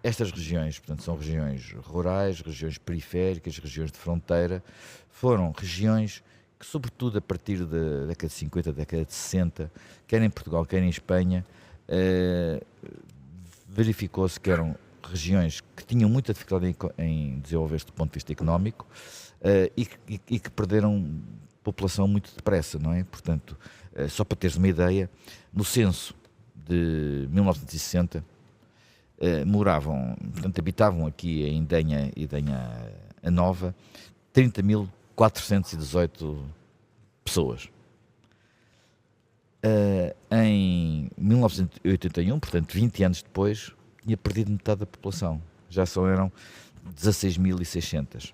estas regiões, portanto, são regiões rurais, regiões periféricas, regiões de fronteira, foram regiões que, sobretudo a partir da década de 50, década de 60, quer em Portugal, quer em Espanha, verificou-se que eram regiões que tinham muita dificuldade em desenvolver-se do ponto de vista económico e que perderam população muito depressa, não é? Portanto, só para teres uma ideia, no censo de 1960 habitavam aqui em Idenha e Idenha a Nova 30.418 pessoas. Em 1981, portanto 20 anos depois, tinha perdido metade da população. Já só eram 16.600.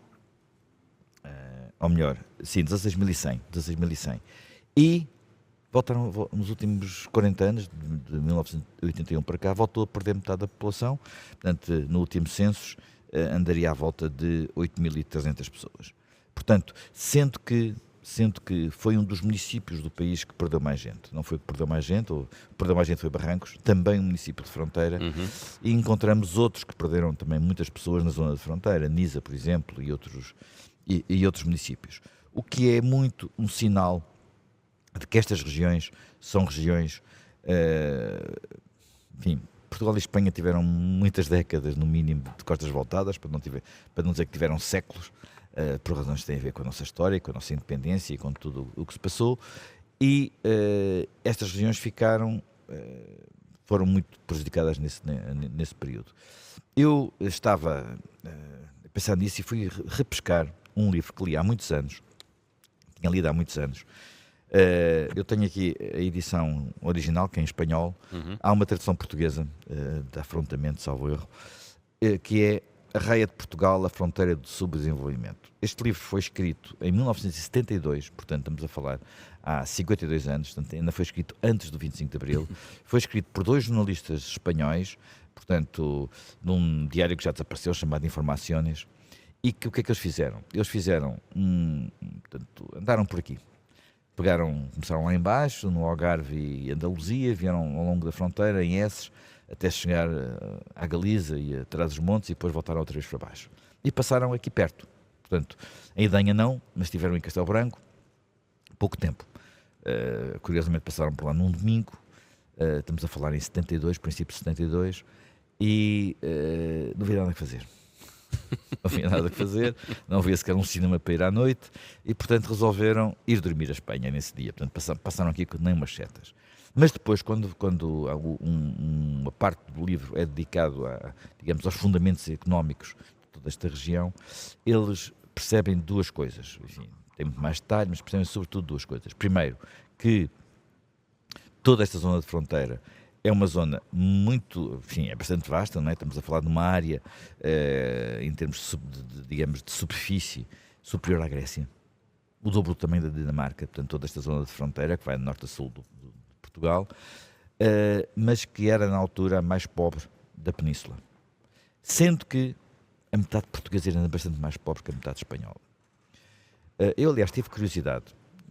Ou melhor, sim, 16.100. E voltaram, nos últimos 40 anos, de 1981 para cá, voltou a perder metade da população. Portanto, no último censo, andaria à volta de 8.300 pessoas. Portanto, sendo que foi um dos municípios do país que perdeu mais gente. Não foi que perdeu mais gente, ou perdeu mais gente foi Barrancos, também um município de fronteira, e encontramos outros que perderam também muitas pessoas na zona de fronteira, Nisa, por exemplo, e outros municípios. O que é muito um sinal de que estas regiões são regiões... enfim, Portugal e Espanha tiveram muitas décadas, no mínimo, de costas voltadas, para não dizer que tiveram séculos, por razões que têm a ver com a nossa história, com a nossa independência e com tudo o que se passou, e estas regiões foram muito prejudicadas nesse período. Eu estava a pensar nisso e fui repescar um livro que li há muitos anos, tinha lido há muitos anos. Eu tenho aqui a edição original, que é em espanhol. Há uma tradução portuguesa de Afrontamento, salvo erro, que é A Raia de Portugal, a Fronteira do Subdesenvolvimento. Este livro foi escrito em 1972, portanto estamos a falar há 52 anos, portanto ainda foi escrito antes do 25 de Abril. Foi escrito por dois jornalistas espanhóis, portanto num diário que já desapareceu, chamado Informaciones. E o que é que eles fizeram? Eles andaram por aqui. Começaram lá em baixo, no Algarve e Andaluzia, vieram ao longo da fronteira, em Eces, até chegar à Galiza e a Trás-os-Montes, e depois voltaram outra vez para baixo. E passaram aqui perto. Portanto, em Idenha não, mas estiveram em Castelo Branco pouco tempo. Curiosamente passaram por lá num domingo, estamos a falar em 72, princípio de 72, e não havia nada a fazer. Não havia nada a fazer, não havia sequer um cinema para ir à noite, e portanto resolveram ir dormir a Espanha nesse dia. Portanto, passaram aqui com nem umas setas. Mas depois, quando uma parte do livro é dedicado digamos, aos fundamentos económicos de toda esta região, eles percebem duas coisas. Enfim, tem muito mais detalhe, mas percebem sobretudo duas coisas. Primeiro, que toda esta zona de fronteira é uma zona muito, enfim, é bastante vasta, não é? Estamos a falar de uma área, em termos digamos, de superfície, superior à Grécia. O dobro também da Dinamarca, portanto, toda esta zona de fronteira, que vai de norte a sul de Portugal, mas que era, na altura, a mais pobre da península. Sendo que a metade portuguesa era bastante mais pobre que a metade espanhola. Eu, aliás, tive curiosidade,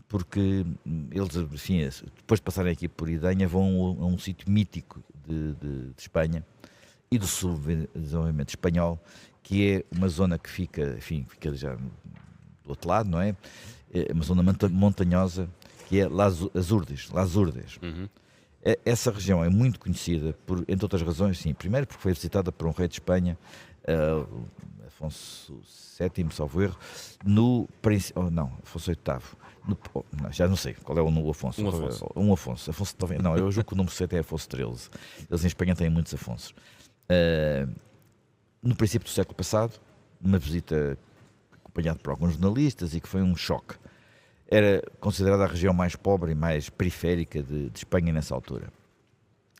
porque eles, enfim, depois de passarem aqui por Idenha, vão a um sítio mítico de Espanha e do subdesenvolvimento espanhol, que é uma zona que fica já do outro lado, não é? É uma zona montanhosa, que é Las Urdes. Essa região é muito conhecida, entre outras razões, sim. Primeiro porque foi visitada por um rei de Espanha, Afonso VII, salvo erro, Afonso VIII, já não sei qual é o Afonso. Afonso, talvez, não, eu julgo que o número 7 é Afonso XIII. Eles em Espanha têm muitos Afonsos. No princípio do século passado, uma visita acompanhada por alguns jornalistas, e que foi um choque. Era considerada a região mais pobre e mais periférica de Espanha nessa altura.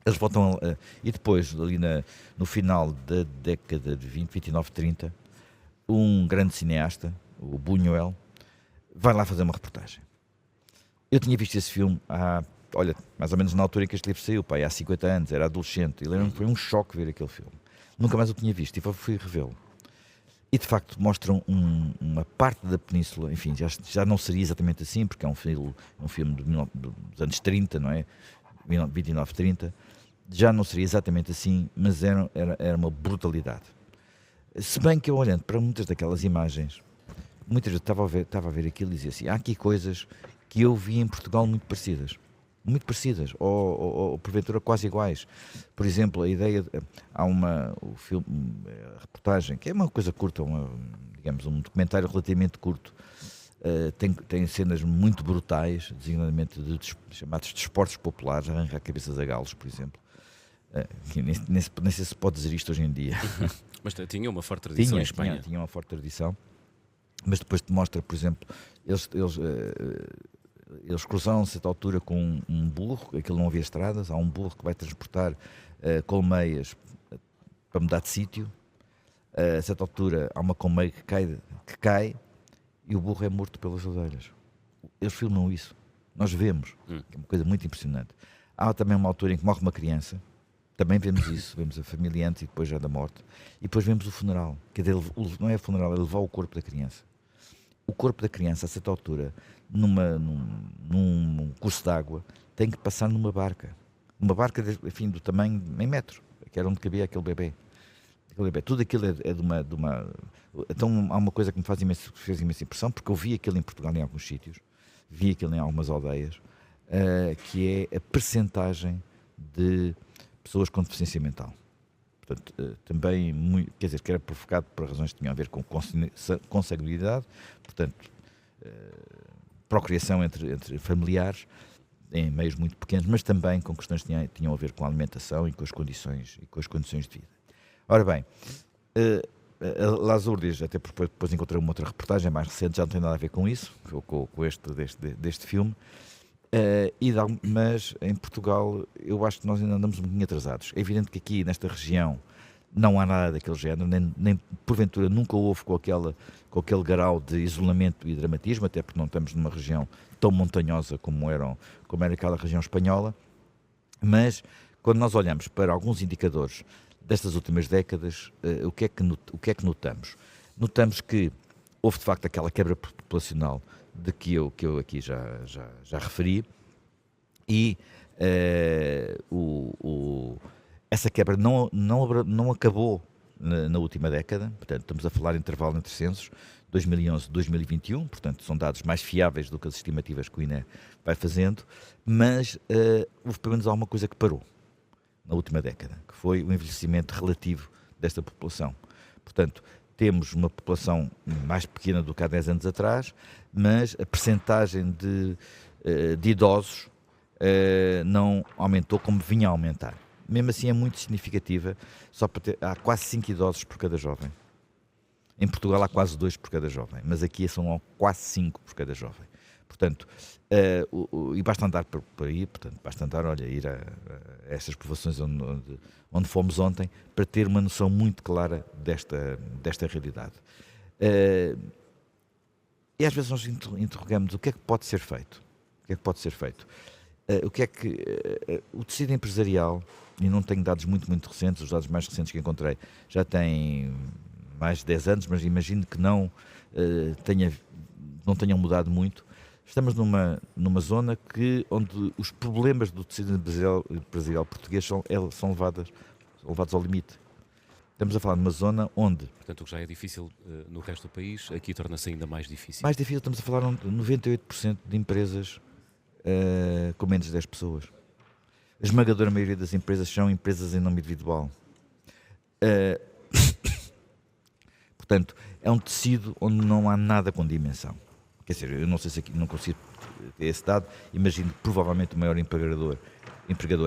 Eles voltam e depois, ali no final da década de 20, 29, 30, um grande cineasta, o Buñuel, vai lá fazer uma reportagem. Eu tinha visto esse filme mais ou menos na altura em que este livro saiu, há 50 anos, era adolescente, e foi um choque ver aquele filme. Nunca mais o tinha visto e fui revê-lo. E de facto mostram uma parte da península, enfim, já não seria exatamente assim, porque é um filme dos anos 30, não é? 29, 30, já não seria exatamente assim, mas era uma brutalidade. Se bem que eu, olhando para muitas daquelas imagens, muitas vezes estava a ver aquilo e dizia assim, há aqui coisas que eu vi em Portugal muito parecidas, ou porventura quase iguais. Por exemplo, a ideia, há o filme, a reportagem, que é uma coisa curta, digamos, um documentário relativamente curto, tem cenas muito brutais, designadamente chamados desportos populares, arrancar cabeças a galos, por exemplo. Que nem sei se pode dizer isto hoje em dia. Mas tinha uma forte tradição em Espanha. Tinha uma forte tradição, mas depois te mostra, por exemplo, eles cruzaram a certa altura com um burro, aquilo não havia estradas, há um burro que vai transportar colmeias para mudar de sítio. A certa altura há uma colmeia que cai e o burro é morto pelas orelhas. Eles filmam isso, nós vemos, é uma coisa muito impressionante. Há também uma altura em que morre uma criança, também vemos isso, vemos a família antes e depois já da morte, e depois vemos o funeral, quer dizer, não é o funeral, é levar o corpo da criança. O corpo da criança, a certa altura, num curso de água, tem que passar numa barca, enfim, do tamanho em metro, que era onde cabia aquele bebê. Tudo aquilo é de uma. Então há uma coisa que me fez imensa impressão, porque eu vi aquilo em Portugal em alguns sítios, vi aquilo em algumas aldeias, que é a percentagem de pessoas com deficiência mental. Portanto, também, quer dizer, que era provocado por razões que tinham a ver com consanguinidade, portanto, procriação entre familiares, em meios muito pequenos, mas também com questões que tinham a ver com a alimentação e com as condições de vida. Ora bem, a Lasúrdias, até porque depois encontrei uma outra reportagem mais recente, já não tem nada a ver com isso, com deste filme, mas em Portugal eu acho que nós ainda andamos um bocadinho atrasados. É evidente que aqui nesta região não há nada daquele género, nem porventura nunca houve com aquele grau de isolamento e dramatismo, até porque não estamos numa região tão montanhosa como era aquela região espanhola, mas quando nós olhamos para alguns indicadores destas últimas décadas, o que é que notamos? Notamos que houve de facto aquela quebra populacional de que eu aqui já referi, e essa quebra não acabou na última década, portanto estamos a falar em intervalo entre censos, 2011 e 2021, portanto são dados mais fiáveis do que as estimativas que o INE vai fazendo, mas houve pelo menos alguma coisa que parou na última década, que foi o envelhecimento relativo desta população. Portanto, temos uma população mais pequena do que há 10 anos atrás, mas a percentagem de idosos não aumentou como vinha a aumentar. Mesmo assim é muito significativa, há quase 5 idosos por cada jovem. Em Portugal há quase 2 por cada jovem, mas aqui são quase 5 por cada jovem. Portanto, e basta andar por aí, ir a estas povoações onde fomos ontem, para ter uma noção muito clara desta realidade. E às vezes nós interrogamos o que é que pode ser feito. O tecido empresarial, e não tenho dados muito recentes, os dados mais recentes que encontrei já têm mais de 10 anos, mas imagino que não tenham mudado muito. Estamos numa zona onde os problemas do tecido empresarial português são levados ao limite. Estamos a falar de uma zona onde... Portanto, o que já é difícil no resto do país, aqui torna-se ainda mais difícil. Mais difícil, estamos a falar de 98% de empresas com menos de 10 pessoas. A esmagadora maioria das empresas são empresas em nome individual. Portanto, é um tecido onde não há nada com dimensão. Quer dizer, eu não sei se aqui não consigo ter esse dado, imagino que provavelmente o maior empregador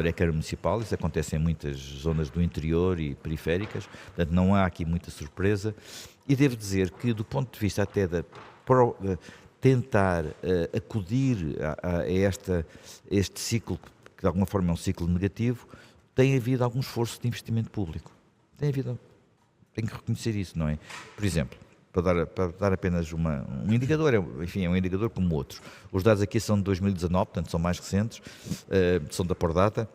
é a Câmara Municipal, isso acontece em muitas zonas do interior e periféricas, portanto não há aqui muita surpresa, e devo dizer que do ponto de vista até de tentar acudir a este ciclo, que de alguma forma é um ciclo negativo, tem havido algum esforço de investimento público. Tenho que reconhecer isso, não é? Por exemplo, para dar apenas um indicador, enfim, é um indicador como outros. Os dados aqui são de 2019, portanto são mais recentes, são da Pordata.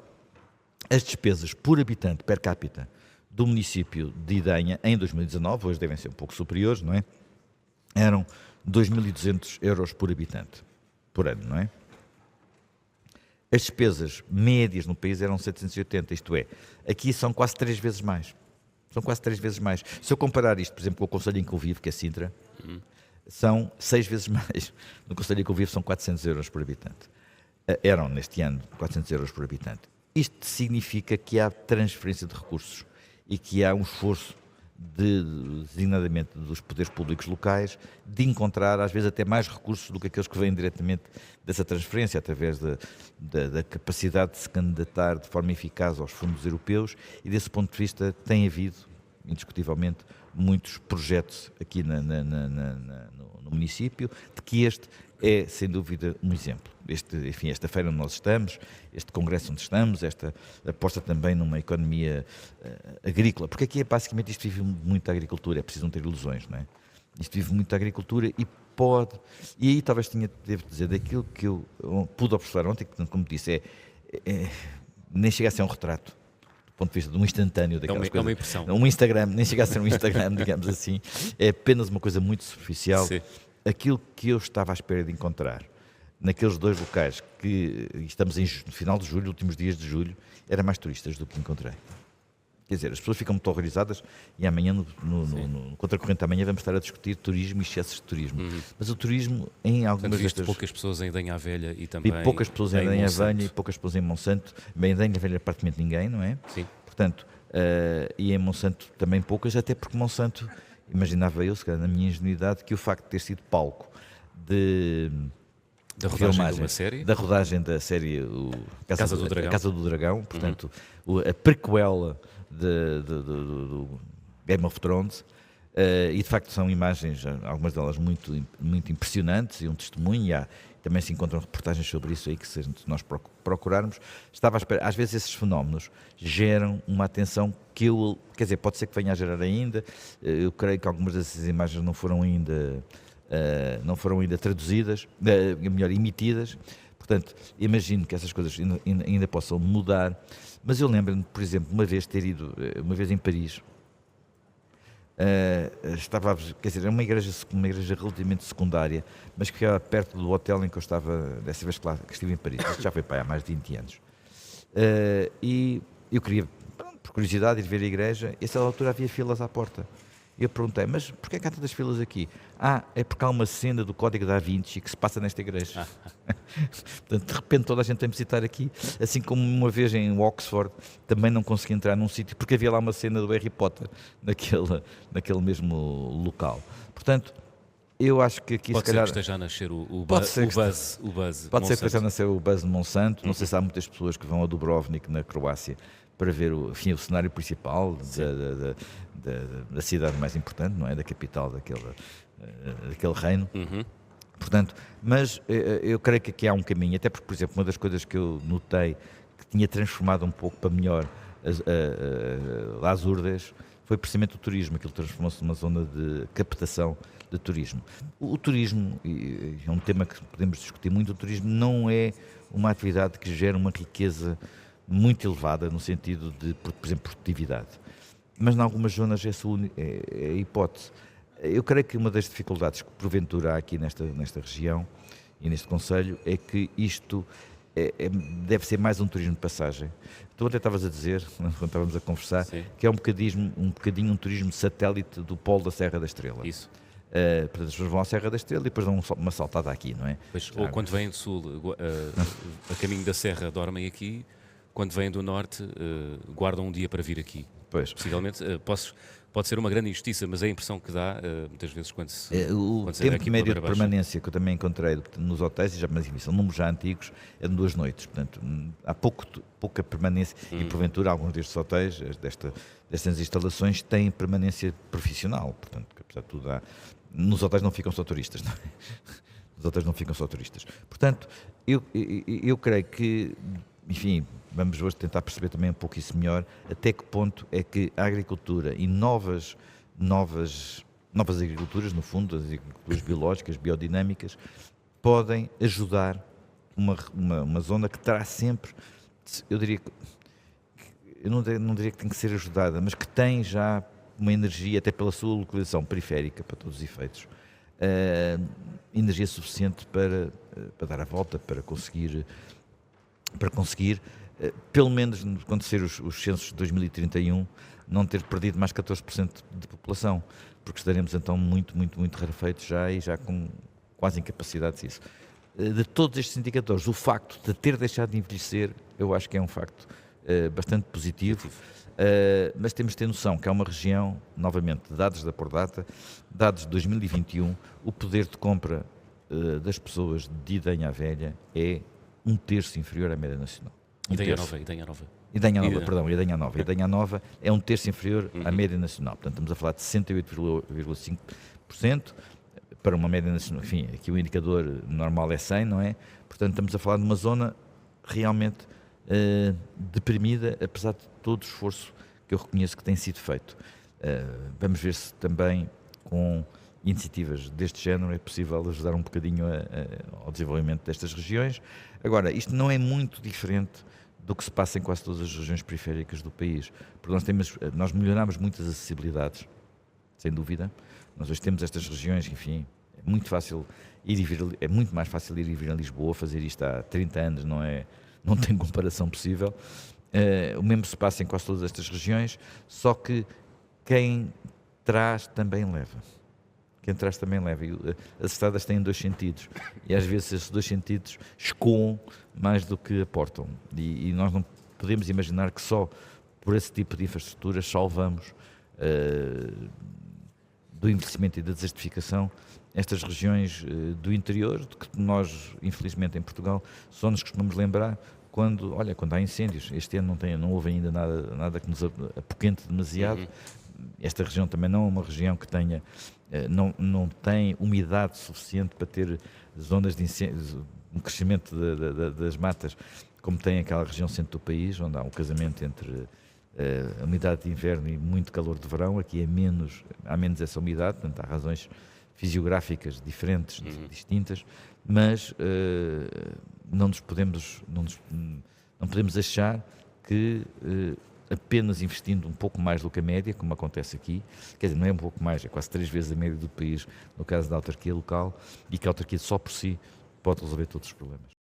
As despesas por habitante, per capita, do município de Idenha em 2019, hoje devem ser um pouco superiores, não é? Eram 2.200 euros por habitante, por ano, não é? As despesas médias no país eram 780, isto é, aqui são quase 3 vezes mais. São quase 3 vezes mais. Se eu comparar isto, por exemplo, com o concelho em que eu vivo, que é Sintra, são 6 vezes mais. No concelho em que eu vivo são 400 euros por habitante. Eram, neste ano, 400 euros por habitante. Isto significa que há transferência de recursos e que há um esforço, designadamente dos poderes públicos locais, de encontrar, às vezes, até mais recursos do que aqueles que vêm diretamente dessa transferência, através da capacidade de se candidatar de forma eficaz aos fundos europeus, e desse ponto de vista tem havido, indiscutivelmente, muitos projetos aqui no município, de que este é, sem dúvida, um exemplo. Esta feira onde nós estamos, este congresso onde estamos, esta aposta também numa economia agrícola, porque aqui basicamente isto vive muito a agricultura, é preciso não ter ilusões, não é? Isto vive muito a agricultura e pode, e aí talvez devo dizer, daquilo que eu pude observar ontem, que, como disse, nem chega a ser um retrato, do ponto de vista de um instantâneo daquelas coisas. É uma impressão. Um Instagram, nem chega a ser um Instagram, digamos assim, é apenas uma coisa muito superficial. Sim. Aquilo que eu estava à espera de encontrar naqueles dois locais, que estamos no final de julho, últimos dias de julho, era mais turistas do que encontrei. Quer dizer, as pessoas ficam muito horrorizadas e amanhã, no Contracorrente amanhã, vamos estar a discutir turismo e excessos de turismo. Mas o turismo, em algumas Portanto, destas... poucas pessoas em Danha Velha e também E poucas pessoas em Danha Velha e poucas pessoas em Monsanto. Bem, em Danha Velha praticamente ninguém, não é? Sim. Portanto, e em Monsanto também poucas, até porque Monsanto, imaginava eu, se calhar na minha ingenuidade, que o facto de ter sido palco Da rodagem de uma série? Da rodagem da série Casa do Dragão. Casa do Dragão, portanto, a prequela do Game of Thrones, e de facto são imagens, algumas delas muito, muito impressionantes, e um testemunho, e também se encontram reportagens sobre isso aí que se nós procurarmos. Estava à espera, às vezes esses fenómenos geram uma atenção que quer dizer, pode ser que venha a gerar ainda, eu creio que algumas dessas imagens não foram ainda traduzidas, melhor, emitidas, portanto, imagino que essas coisas ainda possam mudar, mas eu lembro-me, por exemplo, uma vez ter ido, uma vez em Paris, quer dizer, era uma igreja relativamente secundária, mas que ficava perto do hotel em que eu estava, dessa vez que estive em Paris, isto já foi há mais de 20 anos, e eu queria, por curiosidade, ir ver a igreja, e a essa altura havia filas à porta. E eu perguntei, mas porquê é que há tantas filas aqui? É porque há uma cena do Código da Vinci que se passa nesta igreja. Portanto, de repente toda a gente tem que visitar aqui, assim como uma vez em Oxford também não consegui entrar num sítio, porque havia lá uma cena do Harry Potter naquele mesmo local. Portanto, eu acho que aqui pode se calhar... Pode ser que esteja a nascer o buzz. Pode ser que esteja a nascer o buzz de Monsanto. Não sei se há muitas pessoas que vão a Dubrovnik, na Croácia, para ver o cenário principal da cidade mais importante, não é? Da capital daquele reino. Portanto, mas eu creio que aqui há um caminho, até porque, por exemplo, uma das coisas que eu notei que tinha transformado um pouco para melhor Las Urdes foi precisamente o turismo. Aquilo transformou-se numa zona de captação de turismo. O turismo, e é um tema que podemos discutir muito, o turismo não é uma atividade que gera uma riqueza muito elevada no sentido de, por exemplo, produtividade. Mas em algumas zonas essa é a hipótese. Eu creio que uma das dificuldades que porventura há aqui nesta região e neste concelho é que isto deve ser mais um turismo de passagem. Tu ontem estavas a dizer, quando estávamos a conversar, sim, que é um bocadinho um turismo satélite do polo da Serra da Estrela. Isso. Portanto, as pessoas vão à Serra da Estrela e depois dão uma saltada aqui, não é? Pois, ou quando vêm do sul, a caminho da Serra, dormem aqui. Quando vêm do norte, guardam um dia para vir aqui. Pois. Possivelmente, pode ser uma grande injustiça, mas é a impressão que dá, muitas vezes, quando se... o tempo médio de permanência que eu também encontrei nos hotéis, e são números já antigos, é de 2 noites. Portanto, há pouca permanência, e porventura alguns destes hotéis, destas instalações, têm permanência profissional. Portanto, apesar de tudo, nos hotéis não ficam só turistas, não é? Nos hotéis não ficam só turistas. Portanto, eu creio que, enfim, vamos hoje tentar perceber também um pouco isso melhor, até que ponto é que a agricultura e novas agriculturas, no fundo, as agriculturas biológicas, biodinâmicas, podem ajudar uma zona que terá sempre, eu não diria que tem que ser ajudada, mas que tem já uma energia, até pela sua localização periférica, para todos os efeitos, energia suficiente para dar a volta, para conseguir para conseguir, pelo menos quando sair os censos de 2031, não ter perdido mais 14% de população, porque estaremos então muito rarefeitos já e já com quase incapacidade disso. De todos estes indicadores, o facto de ter deixado de envelhecer, eu acho que é um facto bastante positivo, mas temos de ter noção que há uma região, novamente, dados da Pordata, dados de 2021, o poder de compra das pessoas de Idenha à Velha é um terço inferior à média nacional. Idenha Nova. Idenha Nova. Idenha Nova é um terço inferior à média nacional. Portanto, estamos a falar de 68,5%, para uma média nacional. Enfim, aqui o indicador normal é 100, não é? Portanto, estamos a falar de uma zona realmente deprimida, apesar de todo o esforço que eu reconheço que tem sido feito. Vamos ver se também com iniciativas deste género é possível ajudar um bocadinho ao desenvolvimento destas regiões. Agora, isto não é muito diferente do que se passa em quase todas as regiões periféricas do país, porque nós melhoramos muitas acessibilidades, sem dúvida. Nós hoje temos estas regiões, enfim, é muito fácil ir e vir, é muito mais fácil ir e vir a Lisboa, fazer isto há 30 anos não tem comparação possível. O mesmo se passa em quase todas estas regiões, só que quem traz também leva. E as estradas têm dois sentidos, e às vezes esses dois sentidos escoam mais do que aportam. E nós não podemos imaginar que só por esse tipo de infraestruturas salvamos do envelhecimento e da desertificação estas regiões do interior, de que nós, infelizmente, em Portugal, só nos costumamos lembrar quando há incêndios. Este ano não houve ainda nada que nos apoquente demasiado. Esta região também não é uma região que tenha, não tem umidade suficiente para ter zonas de incêndio, um crescimento das matas, como tem aquela região centro do país, onde há um casamento entre a umidade de inverno e muito calor de verão. Aqui há menos essa umidade, portanto há razões fisiográficas diferentes, distintas, mas não podemos achar que apenas investindo um pouco mais do que a média, como acontece aqui, quer dizer, não é um pouco mais, é quase 3 vezes a média do país, no caso da autarquia local, e que a autarquia só por si pode resolver todos os problemas.